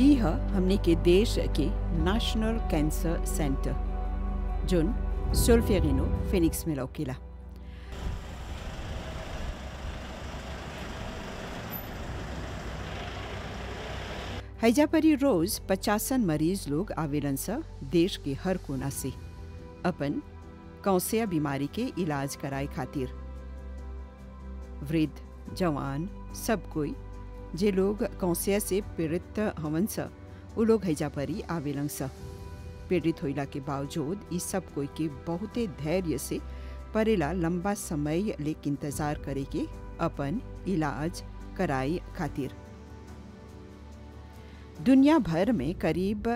यह हमने के देश के national cancer centre zone Solferino Phoenix में लौकेला। हैजा परी रोज 50 मरीज लोग आवेलन सा देश के हर कोना से अपन कौसिया बीमारी के इलाज कराए खातिर। वृद्ध जवान सब कोई जे लोग कौसिया से पीड़ित हवन सा उ लोग हैजा परी आवेलन सा। पीड़ित होइला के बावजूद इस सब कोई के बहुते धैर्य से परेला लंबा समय लेक इंतजार करे के अपन इलाज कराए खातिर। दुनिया भर में करीब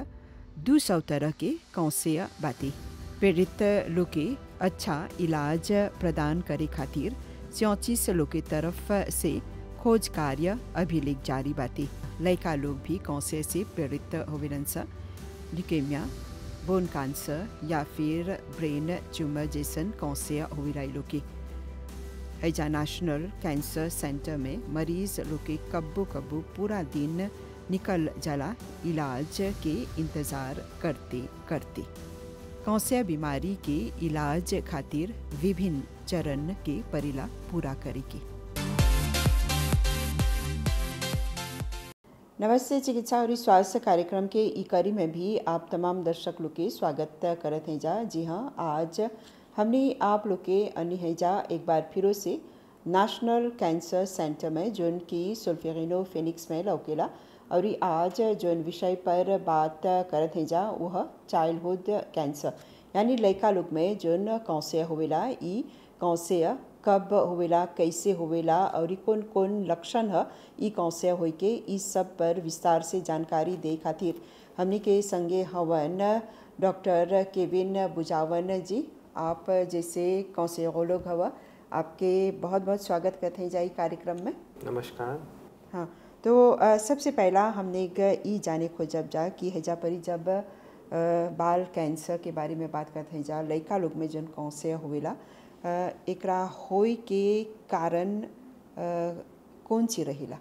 200 तरह के कौसिया बाती। पीड़ित लोग के अच्छा इलाज प्रदान करे खातिर 34 लोग के तरफ से खोज कार्य अभिलेख जारी बाती। लड़का लोग भी कौसिया से पीड़ित होवेलन सा। ल्यूकेमिया, बोन कैंसर या फिर ब्रेन ट्यूमर जैसन कौसिया होविलाई लोग के हैजा नेशनल कैंसर सेंटर में मरीज लोग के कब्बो पूरा दिन निकल जाला इलाज के इंतज़ार करते करते। कौसिया बीमारी के इलाज खातिर विभिन्न चरण के परिला पूरा करे के। नमस्ते, चिकित्सा और स्वास्थ्य कार्यक्रम के ई कड़ी में भी आप तमाम दर्शक लोग के स्वागत करत हैं जा। जी हाँ, आज हमने आप लोग के अन्य है जा एक बार फिर से नेशनल कैंसर सेंटर में जोन की सोल्फेरिनो फिनिक्स में लौकेला। और आज जोन विषय पर बात करत हैं जा वह चाइल्डहुड कैंसर यानी लड़का लोग में जोन कौसिया होवेला। ई कौसिया कब होवेला, कैसे होवेला और कौन कौन लक्षण है ई कौसिया होई के, इस सब पर विस्तार से जानकारी दे खातिर हमने के संगे हवन डॉक्टर केविन बुजावन जी। आप जैसे कौसियोलॉग हवा, आपके बहुत बहुत स्वागत करते हैं जाई कार्यक्रम में। नमस्कार। हाँ, तो सबसे पहला हमने ई जाने खोजब जा कि हैजा परी जब बाल कैंसर के बारे में बात करते हैं जा लड़का लोग में जन कौसिया होवेला, एकरा होई के कारण कौन सी रहिला?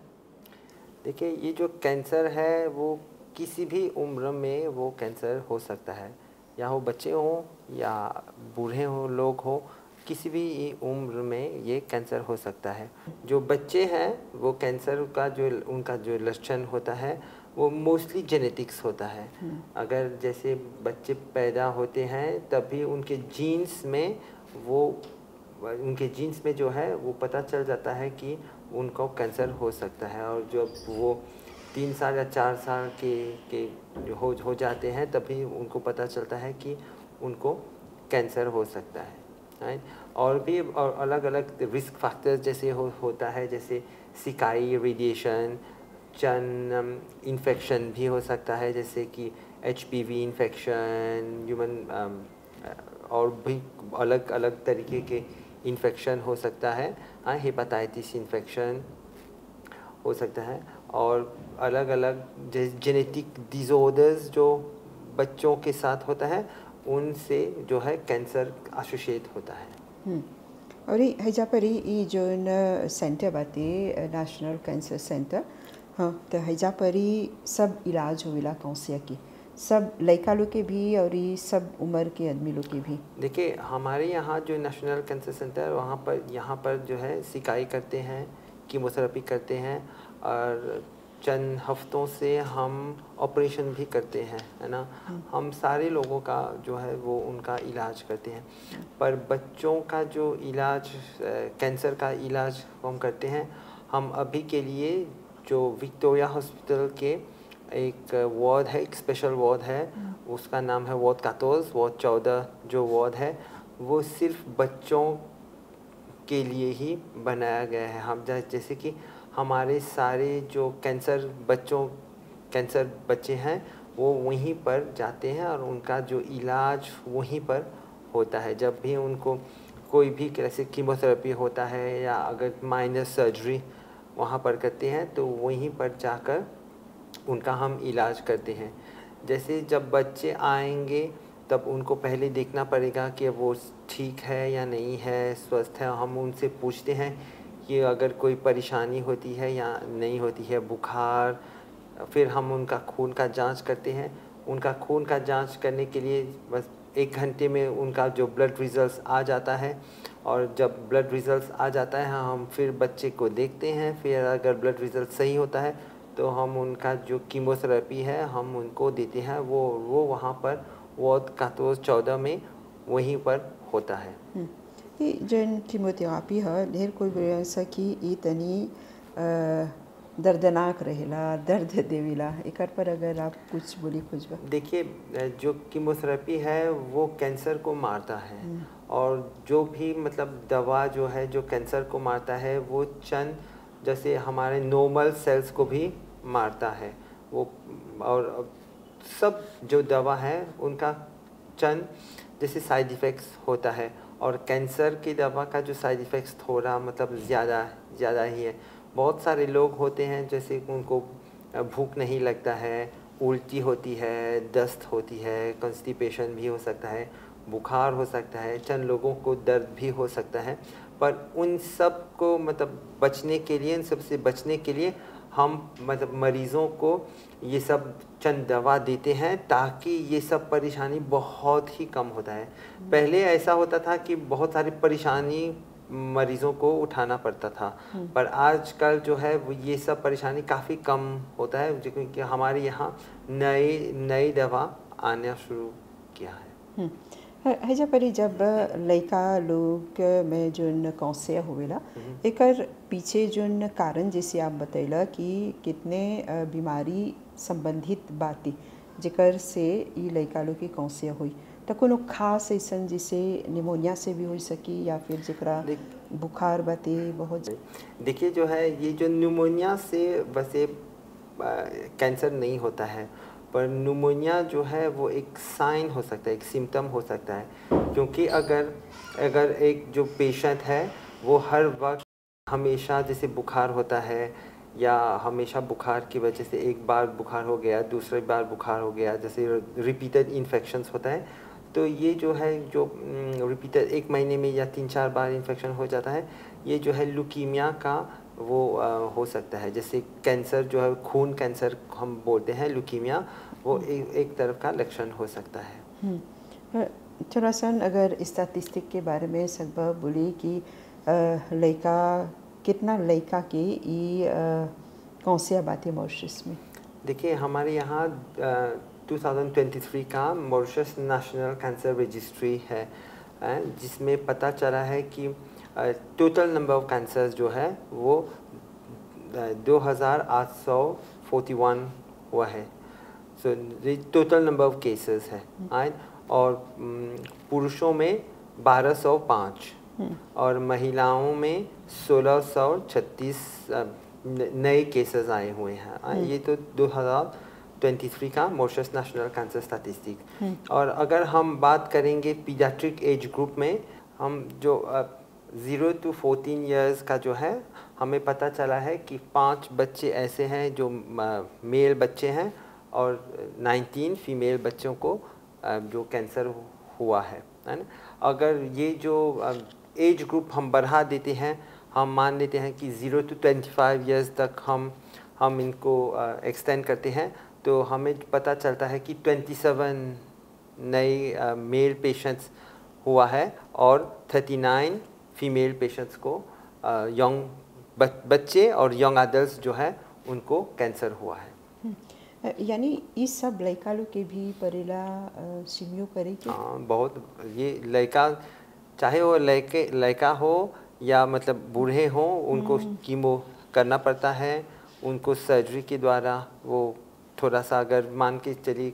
देखिए, ये जो कैंसर है वो किसी भी उम्र में वो कैंसर हो सकता है, या वो बच्चे हों या बूढ़े हों, लोग हों, किसी भी उम्र में ये कैंसर हो सकता है। जो बच्चे हैं वो कैंसर का जो उनका जो लक्षण होता है वो मोस्टली जेनेटिक्स होता है। अगर जैसे बच्चे पैदा होते हैं तभी उनके जीन्स में जो है वो पता चल जाता है कि उनको कैंसर हो सकता है। और जब वो 3 साल या 4 साल के हो जाते हैं तभी उनको पता चलता है कि उनको कैंसर हो सकता है। और भी अलग अलग रिस्क फैक्टर्स जैसे होता है, जैसे सिकाई, रेडिएशन, चर्म इन्फेक्शन भी हो सकता है, जैसे कि HPV इन्फेक्शन, ह्यूमन और भी अलग अलग तरीके के इन्फेक्शन हो सकता है। हेपेटाइटिस इन्फेक्शन हो सकता है और अलग अलग जेनेटिक डिसऑर्डर्स जो बच्चों के साथ होता है उनसे जो है कैंसर एसोसिएट होता है। और हैजा परी ई जो सेंटर बाती नेशनल कैंसर सेंटर, हाँ, तो हैजा परी सब इलाज होवेला कौसिया की, सब लड़का लोग के भी और ये सब उम्र के आदमी लोग के भी? देखिए, हमारे यहाँ जो नेशनल कैंसर सेंटर यहाँ पर जो है सिकाई करते हैं, कीमोथेरेपी करते हैं और चंद हफ्तों से हम ऑपरेशन भी करते हैं, है ना। हम सारे लोगों का जो है वो उनका इलाज करते हैं। पर बच्चों का जो इलाज, कैंसर का इलाज हम करते हैं, हम अभी के लिए जो विक्टोरिया हॉस्पिटल के एक वार्ड है, एक स्पेशल वार्ड है, उसका नाम है वार्ड 14 जो वार्ड है वो सिर्फ बच्चों के लिए ही बनाया गया है। हम जैसे कि हमारे सारे जो कैंसर बच्चे हैं वो वहीं पर जाते हैं और उनका जो इलाज वहीं पर होता है। जब भी उनको कोई भी जैसे कीमोथेरेपी होता है या अगर माइनर सर्जरी वहाँ पर करते हैं तो वहीं पर जाकर उनका हम इलाज करते हैं। जैसे जब बच्चे आएंगे तब उनको पहले देखना पड़ेगा कि वो ठीक है या नहीं है, स्वस्थ है। हम उनसे पूछते हैं कि अगर कोई परेशानी होती है या नहीं होती है, बुखार फिर हम उनका खून का जांच करते हैं। उनका खून का जांच करने के लिए बस 1 घंटे में उनका जो ब्लड रिजल्ट्स आ जाता है, और जब ब्लड रिजल्ट्स आ जाता है हम फिर बच्चे को देखते हैं। फिर अगर ब्लड रिजल्ट सही होता है तो हम उनका जो कीमोथेरेपी है हम उनको देते हैं। वो वहाँ पर वार्ड 14 में वहीं पर होता है। ये जन कीमोथेरेपी है ढेर कोई बोलेला कि ई तनी दर्दनाक रहेला, दर्द देवेला, एकर पर अगर आप कुछ बोली खोजबा। देखिए, जो कीमोथेरेपी है वो कैंसर को मारता है, और जो भी मतलब दवा जो है जो कैंसर को मारता है वो चंद जैसे हमारे नॉर्मल सेल्स को भी मारता है वो। और सब जो दवा है उनका चंद जैसे साइड इफ़ेक्ट्स होता है, और कैंसर की दवा का जो साइड इफ़ेक्ट्स थोड़ा मतलब ज़्यादा ही है। बहुत सारे लोग होते हैं जैसे उनको भूख नहीं लगता है, उल्टी होती है, दस्त होती है, कॉन्स्टिपेशन भी हो सकता है, बुखार हो सकता है, चंद लोगों को दर्द भी हो सकता है। पर उन सब को मतलब बचने के लिए, इन सब से बचने के लिए हम मतलब मरीज़ों को ये सब चंद दवा देते हैं ताकि ये सब परेशानी बहुत ही कम होता है। पहले ऐसा होता था कि बहुत सारी परेशानी मरीज़ों को उठाना पड़ता था, पर आजकल जो है वो ये सब परेशानी काफ़ी कम होता है, क्योंकि हमारे यहाँ नई दवा आना शुरू किया है। हैजा परी जब लइका लोग में जोन कौशे होवेला, एकर पीछे जोन कारण जैसे आप बतैला कि कितने बीमारी संबंधित बाती जेकर से ई लइका लोग के कौशे हुई, तो कोनो खास ऐसन जैसे निमोनिया से भी हो सकी या फिर जेकरा बुखार बाते बहुत। देखिए, जो है ये जो निमोनिया से वैसे कैंसर नहीं होता है, पर निमोनिया जो है वो एक साइन हो सकता है, एक सिम्टम हो सकता है। क्योंकि अगर एक जो पेशेंट है वो हर वक्त हमेशा जैसे बुखार होता है, या हमेशा बुखार की वजह से एक बार बुखार हो गया, दूसरी बार बुखार हो गया, जैसे रिपीटेड इन्फेक्शंस होता है, तो ये जो है जो रिपीटेड 1 महीने में या 3-4 बार इन्फेक्शन हो जाता है, ये जो है ल्यूकीमिया का वो हो सकता है। जैसे कैंसर जो है खून कैंसर हम बोलते हैं, ल्यूकीमिया वो एक तरफ का लक्षण हो सकता है। थोड़ा सा अगर स्टैटिस्टिक के बारे में सब बोली कि लइका कितना लइका के ई कौन से बातें मॉरिशस में। देखिए, हमारे यहाँ 2023 का मॉरिशस नेशनल कैंसर रजिस्ट्री है, जिसमें पता चला है कि टोटल नंबर ऑफ कैंसर्स जो है वो 2841 हुआ है। So total number of cases है, और पुरुषों में 1205 और महिलाओं में 1636 नए केसेस आए हुए हैं। ये तो 2023 का मॉरिशस नेशनल कैंसर स्टैटिस्टिक। और अगर हम बात करेंगे पीडियाट्रिक एज ग्रुप में, हम जो 0 to 14 ईयर्स का जो है, हमें पता चला है कि 5 बच्चे ऐसे हैं जो मेल बच्चे हैं, और 19 फीमेल बच्चों को जो कैंसर हुआ है ना। अगर ये जो एज ग्रुप हम बढ़ा देते हैं, हम मान लेते हैं कि 0 to 25 ईयर्स तक हम इनको एक्सटेंड करते हैं, तो हमें पता चलता है कि 27 नए मेल पेशेंट्स हुआ है, और 39 फीमेल पेशेंट्स को यंग बच्चे और यंग एडल्ट्स जो है उनको कैंसर हुआ है। यानी इस सब लड़का लोग के भी परेला सिमियो करे के। बहुत, ये लड़का चाहे वो लड़का हो या मतलब बूढ़े हो, उनको कीमो करना पड़ता है। उनको सर्जरी के द्वारा वो थोड़ा सा, अगर मान के चलिए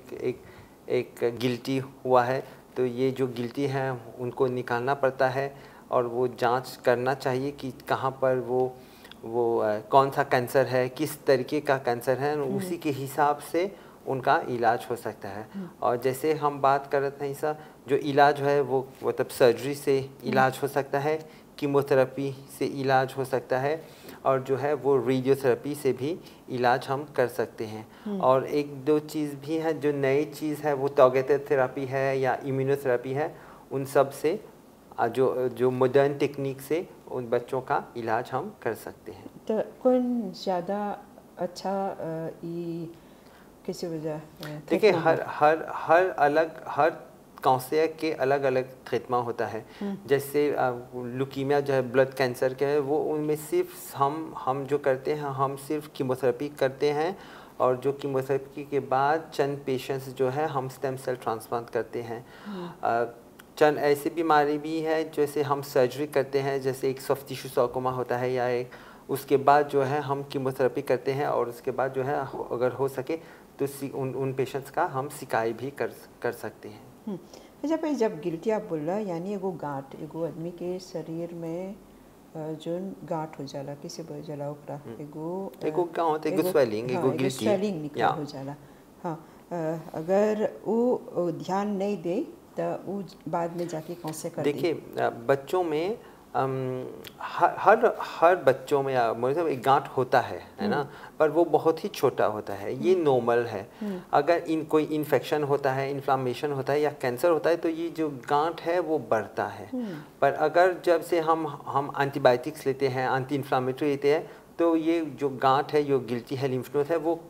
एक गिल्टी हुआ है, तो ये जो गिल्टी है उनको निकालना पड़ता है, और वो जांच करना चाहिए कि कहाँ पर वो कौन सा कैंसर है, किस तरीके का कैंसर है, उसी के हिसाब से उनका इलाज हो सकता है। और जैसे हम बात कर रहे थे सर, जो इलाज है वो मतलब सर्जरी से इलाज हो सकता है, कीमोथेरेपी से इलाज हो सकता है, और जो है वो रेडियोथेरेपी से भी इलाज हम कर सकते हैं। और एक दो चीज़ भी है जो नई चीज़ है, वो टारगेटेड थेरेपी है या इम्यूनोथेरेपी है। उन सब से जो मॉडर्न टेक्निक से उन बच्चों का इलाज हम कर सकते हैं। तो कौन ज़्यादा अच्छा कैसे वजह देखिए हर काउंसलर के अलग अलग ट्रीटमेंट होता है। जैसे लुकीमिया जो है ब्लड कैंसर के है, वो उनमें सिर्फ हम जो करते हैं, हम सिर्फ कीमोथेरेपी करते हैं, और जो कीमोथेरेपी के बाद चंद पेशेंट्स जो है हम स्टेम सेल ट्रांसप्लांट करते हैं। चंद ऐसी बीमारी भी है जैसे हम सर्जरी करते हैं, जैसे एक सॉफ्ट टिश्यू सार्कोमा होता है, या एक उसके बाद जो है हम कीमोथेरेपी करते हैं, और उसके बाद जो है अगर हो सके तो उन पेशेंट्स का हम सिकाई भी कर सकते हैं। जब गिल्टी आप बोल रहा यानी एगो गांठ एगो आदमी के शरीर में जोन गांठ हो जाला, किसे बोल जाला ओकरा एगो गांठ एगो स्वेलिंग एगो गिल्टी स्वेलिंग निकल हो जाला। हाँ, अगर वो ध्यान नहीं दे तो वो बाद में जाके कौन से कर देखिए बच्चों में हर बच्चों में मतलब एक गांठ होता है ना, पर वो बहुत ही छोटा होता है, ये नॉर्मल है। अगर कोई इन्फेक्शन होता है, इन्फ्लामेशन होता है या कैंसर होता है तो ये जो गांठ है वो बढ़ता है। पर अगर जब से हम एंटीबायोटिक्स लेते हैं, एंटी इन्फ्लामेटरी लेते हैं, तो ये जो गांठ है, जो गिल्टी है, लिम्फ नोड है, वो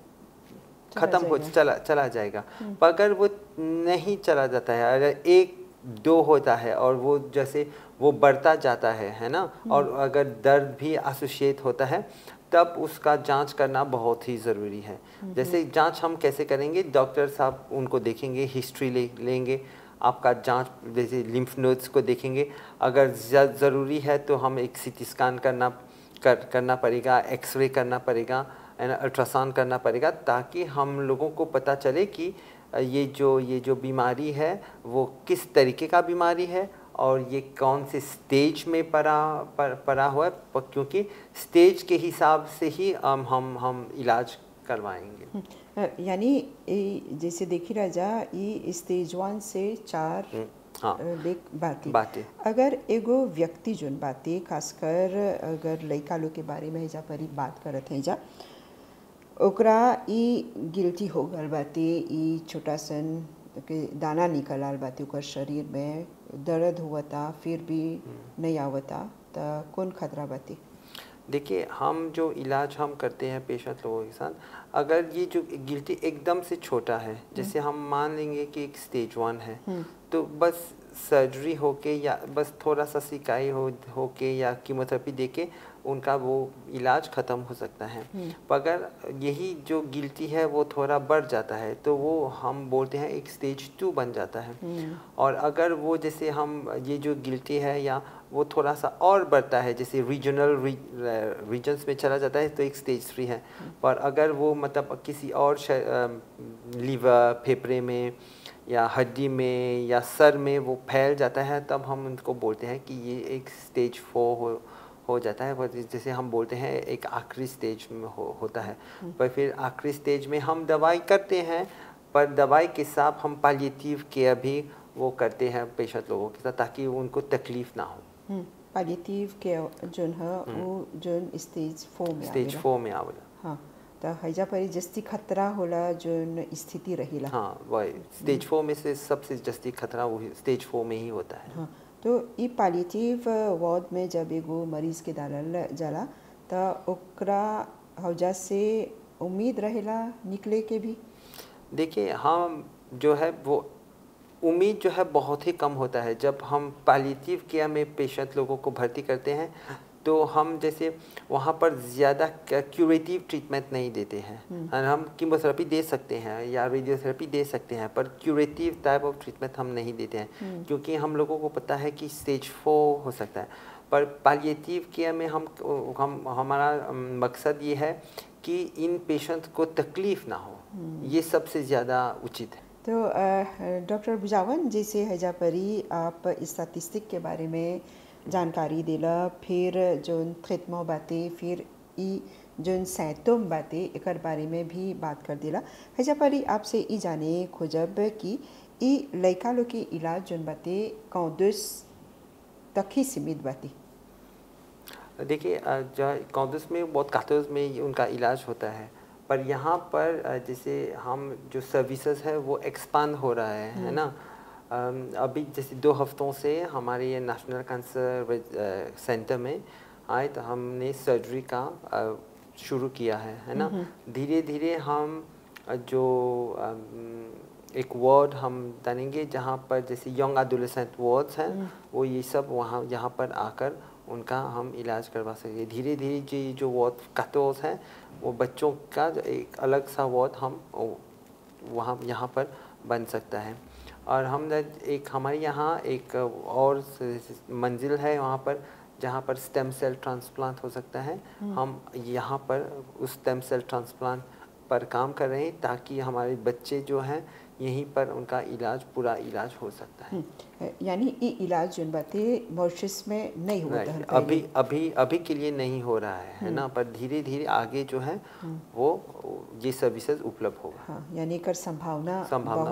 खत्म हो चला जाएगा। पर अगर वो नहीं चला जाता है, अगर 1-2 होता है और वो जैसे वो बढ़ता जाता है ना, और अगर दर्द भी एसोसिएट होता है, तब उसका जांच करना बहुत ही ज़रूरी है। जैसे जांच हम कैसे करेंगे, डॉक्टर साहब उनको देखेंगे, हिस्ट्री लेंगे, आपका जांच जैसे लिम्फ नोड्स को देखेंगे, अगर ज़रूरी है तो हम एक सीटी स्कैन करना पड़ेगा, एक्सरे करना पड़ेगा, अल्ट्रासाउंड करना पड़ेगा, ताकि हम लोगों को पता चले कि ये जो बीमारी है वो किस तरीके का बीमारी है और ये कौन से स्टेज में पड़ा हुआ है, क्योंकि स्टेज के हिसाब से ही हम इलाज करवाएंगे। यानी जैसे देखी राजा ये स्टेज 1 से 4 हाँ बातें अगर एगो व्यक्ति जोन बातें खासकर अगर लड़का लोग के बारे में जा पर बात करत है जा, ओकरा ई गिल्टी हो गल बाते, ई छोटा सन के दाना निकल आल बाते ओकर शरीर में, दर्द हुआ फिर भी नहीं आवता, तो कौन खतरा बाते? देखिए हम जो इलाज हम करते हैं पेशेंट लोगों के साथ, अगर ये जो गिल्टी एकदम से छोटा है, जैसे हम मान लेंगे कि एक स्टेज 1 है, तो बस सर्जरी होके या बस थोड़ा सा सिकाई होके या कीमोथेरेपी देके उनका वो इलाज ख़त्म हो सकता है। पर अगर यही जो गिल्टी है वो थोड़ा बढ़ जाता है तो वो हम बोलते हैं एक स्टेज 2 बन जाता है। और अगर वो जैसे हम ये जो गिल्टी है या वो थोड़ा सा और बढ़ता है, जैसे रीजन्स में चला जाता है, तो एक स्टेज 3 है। पर अगर वो मतलब किसी और लीवर, फेफड़े में या हड्डी में या सर में वो फैल जाता है, तब हम उनको बोलते हैं कि ये एक स्टेज 4 हो जाता है। जैसे हम बोलते हैं एक आखिरी स्टेज में होता है। पर फिर आखिरी स्टेज में हम दवाई करते हैं, पर दवाई के साथ हम पैलिएटिव केयर भी वो करते हैं पेशेंट लोगों के साथ, ताकि उनको तकलीफ ना हो। पैलिएटिव केयर जोन है वो जोन स्टेज 4 में आवेला। हाँ, तो हैजा पर जस्ती खतरा होला जोन स्थिति रहीला। हाँ, वही स्टेज 4 में से सबसे जस्ती खतरा वो स्टेज 4 में ही होता है। हाँ, तो ये पैलिएटिव वार्ड में जब एगो मरीज के डालल जाला तो ओकरा हौजा से उम्मीद रहेला निकले के भी? देखिए हम जो है वो उम्मीद जो है बहुत ही कम होता है। जब हम पैलिएटिव केयर में पेशेंट लोगों को भर्ती करते हैं तो हम जैसे वहाँ पर ज़्यादा क्यूरेटिव ट्रीटमेंट नहीं देते हैं। हम कीमोथेरेपी दे सकते हैं या रेडियोथेरेपी दे सकते हैं, पर क्यूरेटिव टाइप ऑफ ट्रीटमेंट हम नहीं देते हैं, क्योंकि हम लोगों को पता है कि स्टेज 4 हो सकता है। पर पैलिएटिव केयर में हमारा मकसद ये है कि इन पेशेंट को तकलीफ़ ना हो, ये सबसे ज़्यादा उचित है। तो डॉक्टर बुझावन, जैसे हैजा परी आप स्टैटिस्टिक के बारे में जानकारी देला, फिर जोन ट्रीटमेंट बातें, फिर ई जोन सिम्टम बातें एकर बारे में भी बात कर देला। हैजा परी आपसे ई जाने खोजब कि ई लड़का लोग के इलाज जोन बातें कौदस तक ही सीमित बातें? देखिए कौदस में बहुत कातोज में उनका इलाज होता है, पर यहाँ पर जैसे हम जो सर्विसेज है वो एक्सपांड हो रहा है ना। अभी जैसे 2 हफ्तों से हमारे ये नेशनल कैंसर सेंटर में आए तो हमने सर्जरी का शुरू किया है ना। धीरे धीरे हम जो एक वार्ड हम डालेंगे जहाँ पर जैसे यंग एडोलेसेंट वार्ड्स हैं, वो ये सब वहाँ यहाँ पर आकर उनका हम इलाज करवा सकें। धीरे धीरे जो वार्ड कैथोस हैं वो बच्चों का एक अलग सा वार्ड हम वहाँ यहाँ पर बन सकता है। और हम एक हमारे यहाँ एक और मंजिल है वहाँ पर जहाँ पर स्टेम सेल ट्रांसप्लांट हो सकता है। हम यहाँ पर उस स्टेम सेल ट्रांसप्लांट पर काम कर रहे हैं ताकि हमारे बच्चे जो हैं यहीं पर उनका इलाज पूरा इलाज हो सकता है। यानी ये इलाज जो बातें मॉरिशस में नहीं होता है अभी अभी अभी के लिए नहीं हो रहा है ना, पर धीरे धीरे आगे जो है वो ये सर्विसेज उपलब्ध होगा। हाँ, यानी कर संभावना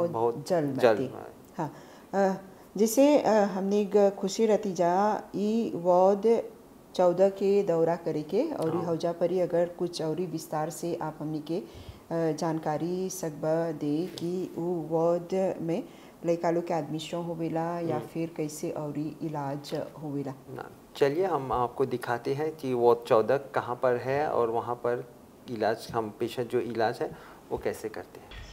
बहुत जल्द। हाँ, जैसे हमने खुशी रहती जा ई वार्ड 14 के दौरा करे के और हौजा परी अगर कुछ और विस्तार से आप हमने के जानकारी सकबा दे कि वो वार्ड में लड़का लोग के एडमिशन होवेला या फिर कैसे और इलाज होवेला। चलिए हम आपको दिखाते हैं कि वार्ड 14 कहाँ पर है और वहाँ पर इलाज हम पेशेंट जो इलाज है वो कैसे करते हैं।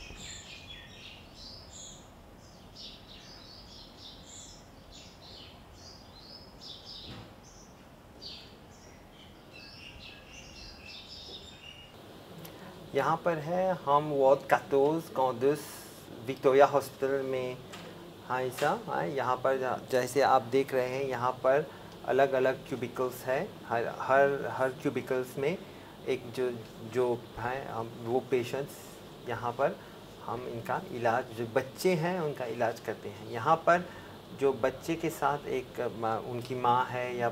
यहाँ पर है हम वार्ड 14 कॉन्डस विक्टोरिया हॉस्पिटल में। हाँ ऐसा हाँ, यहाँ पर जैसे आप देख रहे हैं यहाँ पर अलग अलग क्यूबिकल्स है। हर क्यूबिकल्स में एक जो है हम वो पेशेंट्स यहाँ पर हम इनका इलाज, जो बच्चे हैं उनका इलाज करते हैं। यहाँ पर जो बच्चे के साथ एक उनकी माँ है या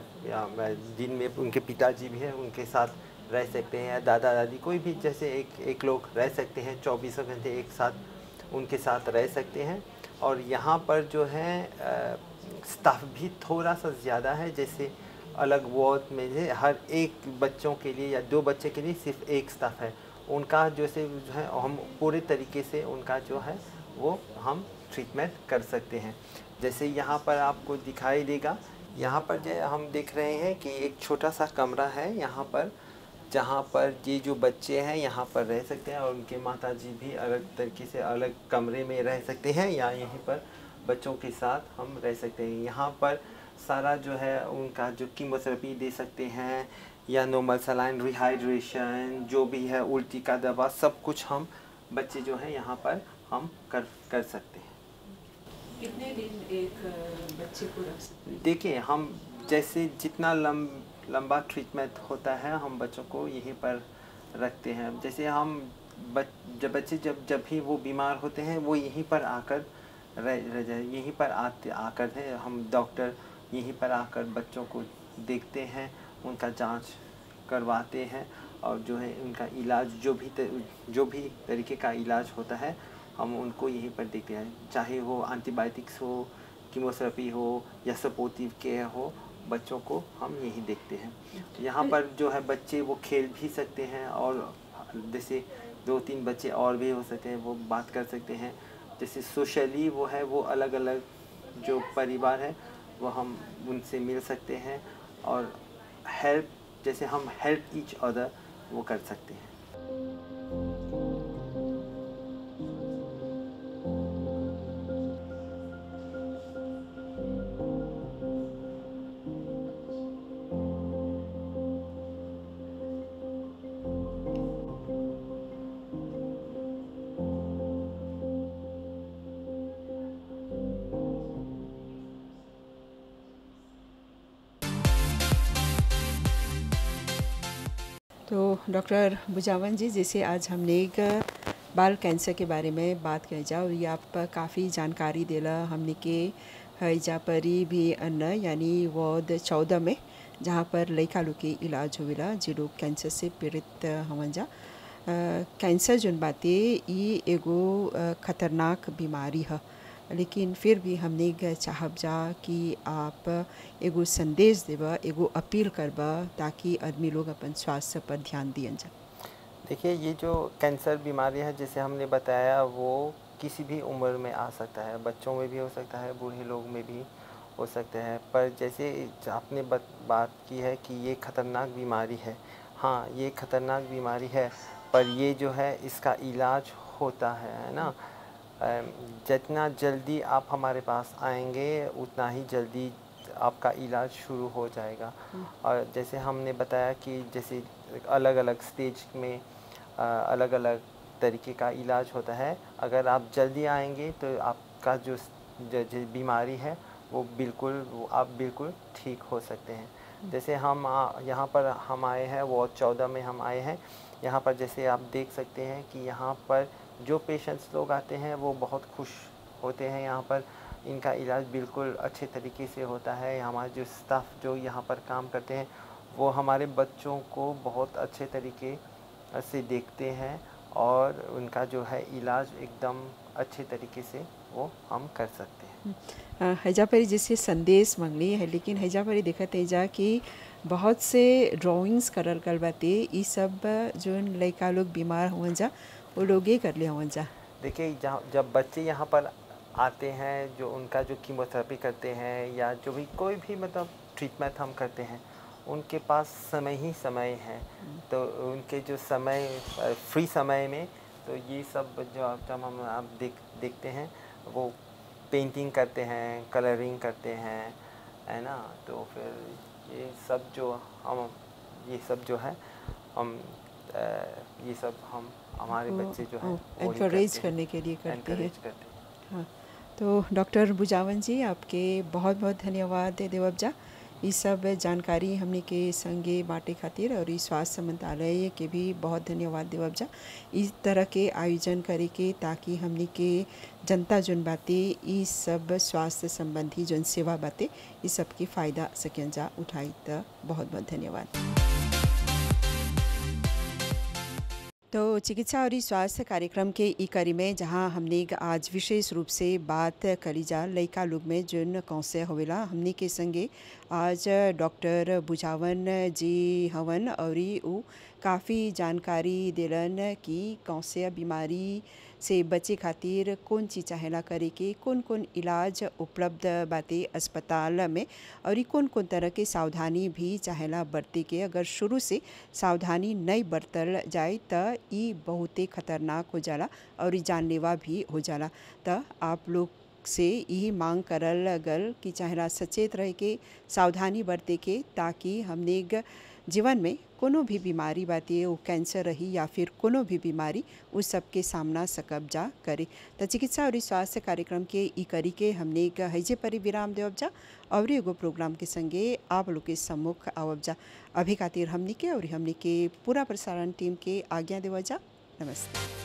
जिनमें उनके पिताजी भी हैं उनके साथ रह सकते हैं, या दादा दादी कोई भी जैसे एक लोग रह सकते हैं 24 घंटे एक साथ उनके साथ रह सकते हैं। और यहाँ पर जो है स्टाफ भी थोड़ा सा ज़्यादा है, जैसे अलग वार्ड में है हर एक बच्चों के लिए या 2 बच्चे के लिए सिर्फ एक स्टाफ है। उनका जैसे जो है हम पूरे तरीके से उनका जो है वो हम ट्रीटमेंट कर सकते हैं। जैसे यहाँ पर आपको दिखाई देगा, यहाँ पर जो हम देख रहे हैं कि एक छोटा सा कमरा है यहाँ पर, जहाँ पर ये जो बच्चे हैं यहाँ पर रह सकते हैं और उनके माताजी भी अलग तरीके से अलग कमरे में रह सकते हैं या यहीं पर बच्चों के साथ हम रह सकते हैं। यहाँ पर सारा जो है उनका जो कीमोथेरेपी दे सकते हैं या नॉर्मल सलाइन रिहाइड्रेशन जो भी है, उल्टी का दवा, सब कुछ हम बच्चे जो है यहाँ पर हम कर सकते हैं। कितने दिन एक बच्चे को रख सकते हैं? देखिए हम जैसे जितना लंबा ट्रीटमेंट होता है हम बच्चों को यहीं पर रखते हैं। जैसे हम बच्चे जब भी वो बीमार होते हैं वो यहीं पर आकर रह जाए, यहीं पर आकर है हम डॉक्टर यहीं पर आकर बच्चों को देखते हैं, उनका जांच करवाते हैं और जो है उनका इलाज जो भी तरीके का इलाज होता है हम उनको यहीं पर देखते हैं, चाहे वो एंटीबायोटिक्स हो, कीमोथेरेपी हो या सपोर्टिव केयर हो, बच्चों को हम यहीं देखते हैं। यहाँ पर जो है बच्चे वो खेल भी सकते हैं और जैसे 2-3 बच्चे और भी हो सकते हैं, वो बात कर सकते हैं। जैसे सोशली वो है वो अलग अलग जो परिवार है वो हम उनसे मिल सकते हैं और हेल्प, जैसे हम हेल्प ईच अदर वो कर सकते हैं। तो डॉक्टर बुझावन जी, जैसे आज हमने एक बाल कैंसर के बारे में बात कर जाओ, ये आप काफ़ी जानकारी देला हमने के हैजा परी भी अन्न यानी वार्ड 14 में जहाँ पर लड़का लोग के इलाज होवेला जो लोग कैंसर से पीड़ित हवन जा। कैंसर जोन बातें ये एगो खतरनाक बीमारी है, लेकिन फिर भी हमने चाहब जा कि आप एगो संदेश देबा, एगो अपील करबा ताकि आदमी लोग अपन स्वास्थ्य पर ध्यान दियन जा। देखिए ये जो कैंसर बीमारी है जैसे हमने बताया वो किसी भी उम्र में आ सकता है, बच्चों में भी हो सकता है, बूढ़े लोग में भी हो सकता है। पर जैसे आपने बात की है कि ये खतरनाक बीमारी है, हाँ ये खतरनाक बीमारी है, पर ये जो है इसका इलाज होता है ना। जितना जल्दी आप हमारे पास आएंगे उतना ही जल्दी आपका इलाज शुरू हो जाएगा। और जैसे हमने बताया कि जैसे अलग अलग स्टेज में अलग अलग तरीके का इलाज होता है। अगर आप जल्दी आएंगे तो आपका जो बीमारी है वो आप बिल्कुल ठीक हो सकते हैं। जैसे हम यहाँ पर हम आए हैं, वार्ड 14 में हम आए हैं। यहाँ पर जैसे आप देख सकते हैं कि यहाँ पर जो पेशेंट्स लोग आते हैं वो बहुत खुश होते हैं। यहाँ पर इनका इलाज बिल्कुल अच्छे तरीके से होता है। हमारे जो स्टाफ जो यहाँ पर काम करते हैं वो हमारे बच्चों को बहुत अच्छे तरीके से देखते हैं और उनका जो है इलाज एकदम अच्छे तरीके से वो हम कर सकते हैं। हैजा परी जैसे संदेश मंगली है, लेकिन हैजा परी देखत है जा कि बहुत से ड्राइंग्स करल गल बाते। ये सब जो लड़का लोग बीमार हुआ जा वो लोग ये कर ले हुआ जा। देखिए जब बच्चे यहाँ पर आते हैं, जो उनका जो कीमोथेरेपी करते हैं या जो भी कोई भी मतलब ट्रीटमेंट हम करते हैं, उनके पास समय ही समय है। तो उनके जो समय फ्री समय में तो ये सब जो जब हम आप देखते हैं वो पेंटिंग करते हैं, कलरिंग करते हैं, है ना। तो फिर ये सब जो है हम ये सब हम हमारे बच्चे जो हैं एनकरेज करने के लिए करते हैं। हाँ, तो डॉक्टर बुझावन जी आपके बहुत बहुत धन्यवाद देवबजा। ये सब जानकारी हमने के संगे बांटे खातिर और इस स्वास्थ्य मंत्रालय के भी बहुत धन्यवाद देवबजा। इस तरह के आयोजन करे के ताकि हमने के जनता जोन बातें इस सब स्वास्थ्य संबंधी जोन सेवा बातें इस सब की फ़ायदा सकें जा उठाई। तो बहुत बहुत धन्यवाद। तो चिकित्सा और स्वास्थ्य कार्यक्रम के ई कड़ी में जहां हमने आज विशेष रूप से बात करी जा लड़का लोग में जोन कौसे होवेला, हमने के संगे आज डॉक्टर बुझावन जी हवन और वो काफ़ी जानकारी दिलन कि कौसे बीमारी से बचे खातिर कौन चीज़ चाहेला करे के, कौन कौन इलाज उपलब्ध बाते अस्पताल में और कौन कौन तरह के सावधानी भी चाहेला बरते के। अगर शुरू से सावधानी नहीं बरतल जाए तो ये बहुत ही खतरनाक हो जाला और जानलेवा भी हो जाला। तो आप लोग से यही मांग करल गल कि चाहेला सचेत रह के सावधानी बरते के, ताकि हमने जीवन में कोनो भी बीमारी बाती वो कैंसर रही या फिर कोनो भी बीमारी उस सब के सामना सकब जा करे। तो चिकित्सा और स्वास्थ्य कार्यक्रम के ई करी के हमने हैजे परी विराम देवब जा और एगो प्रोग्राम के संगे आप लोग के सम्मुख आवब जा। अभी खातिर हमने के और हमने के पूरा प्रसारण टीम के आज्ञा देव जा। नमस्ते।